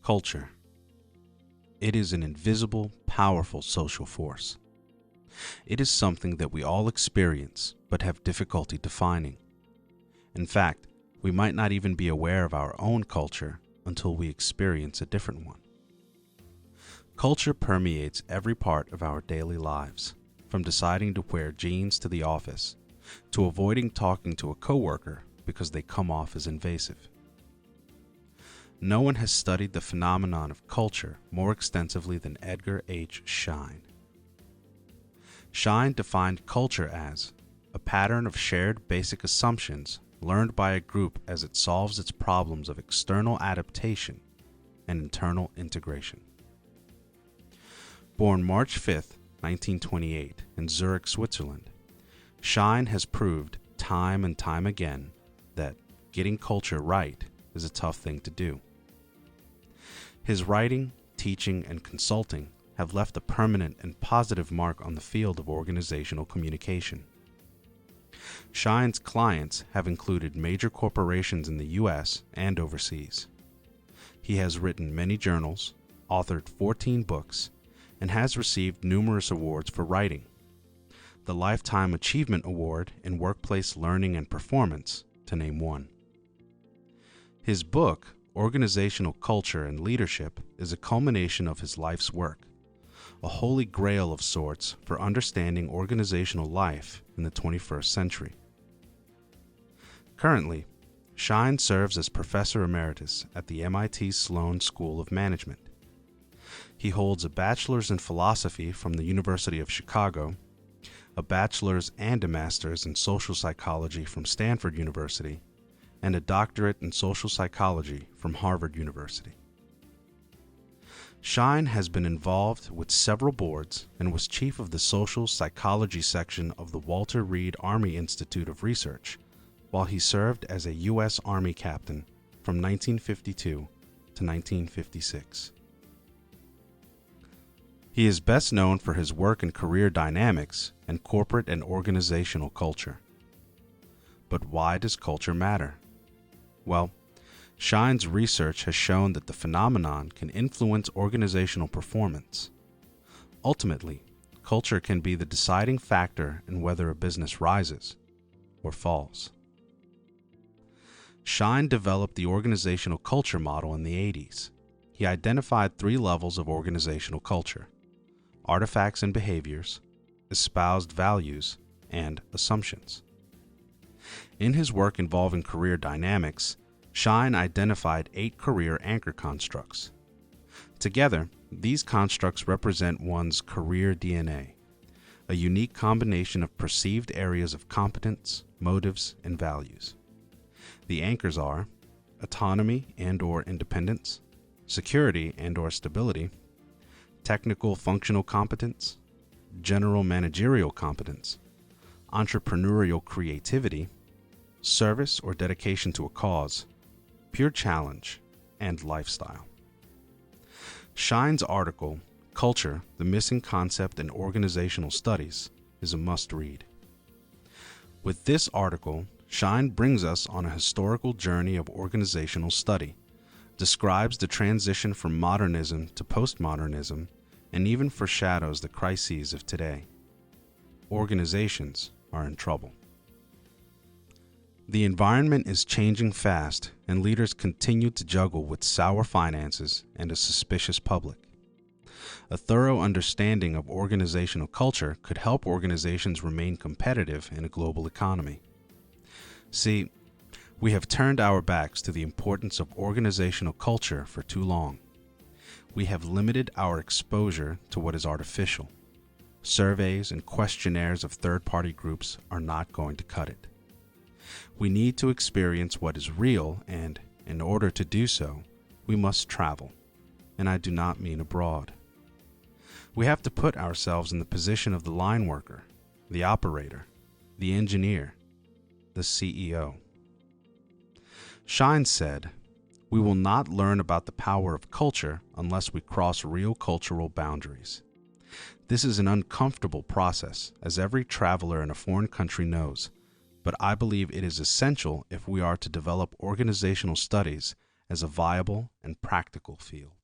Culture. It is an invisible, powerful social force. It is something that we all experience but have difficulty defining. In fact, we might not even be aware of our own culture until we experience a different one. Culture permeates every part of our daily lives, from deciding to wear jeans to the office, to avoiding talking to a coworker because they come off as invasive. No one has studied the phenomenon of culture more extensively than Edgar H. Schein. Schein defined culture as a pattern of shared basic assumptions learned by a group as it solves its problems of external adaptation and internal integration. Born March 5, 1928, in Zurich, Switzerland, Schein has proved time and time again that getting culture right is a tough thing to do. His writing, teaching, and consulting have left a permanent and positive mark on the field of organizational communication. Schein's clients have included major corporations in the U.S. and overseas. He has written many journals, authored 14 books, and has received numerous awards for writing. The Lifetime Achievement Award in Workplace Learning and Performance, to name one. His book, Organizational Culture and Leadership, is a culmination of his life's work, a holy grail of sorts for understanding organizational life in the 21st century. Currently, Schein serves as Professor Emeritus at the MIT Sloan School of Management. He holds a bachelor's in philosophy from the University of Chicago, a bachelor's and a master's in social psychology from Stanford University, and a doctorate in social psychology from Harvard University. Schein has been involved with several boards and was chief of the social psychology section of the Walter Reed Army Institute of Research, while he served as a U.S. Army captain from 1952 to 1956. He is best known for his work in career dynamics and corporate and organizational culture. But why does culture matter? Well, Schein's research has shown that the phenomenon can influence organizational performance. Ultimately, culture can be the deciding factor in whether a business rises or falls. Schein developed the organizational culture model in the 80s. He identified 3 levels of organizational culture: artifacts and behaviors, espoused values, and assumptions. In his work involving career dynamics, Schein identified 8 career anchor constructs. Together, these constructs represent one's career DNA, a unique combination of perceived areas of competence, motives, and values. The anchors are autonomy and/or independence, security and/or stability, technical functional competence, general managerial competence, entrepreneurial creativity, service or dedication to a cause, pure challenge, and lifestyle. Schein's article, Culture, the Missing Concept in Organizational Studies, is a must-read. With this article, Schein brings us on a historical journey of organizational study, describes the transition from modernism to postmodernism, and even foreshadows the crises of today. Organizations are in trouble. The environment is changing fast, and leaders continue to juggle with sour finances and a suspicious public. A thorough understanding of organizational culture could help organizations remain competitive in a global economy. See, we have turned our backs to the importance of organizational culture for too long. We have limited our exposure to what is artificial. Surveys and questionnaires of third-party groups are not going to cut it. We need to experience what is real, and in order to do so, we must travel, and I do not mean abroad. We have to put ourselves in the position of the line worker, the operator, the engineer, the CEO. Schein said, "We will not learn about the power of culture unless we cross real cultural boundaries. This is an uncomfortable process, as every traveler in a foreign country knows, but I believe it is essential if we are to develop organizational studies as a viable and practical field.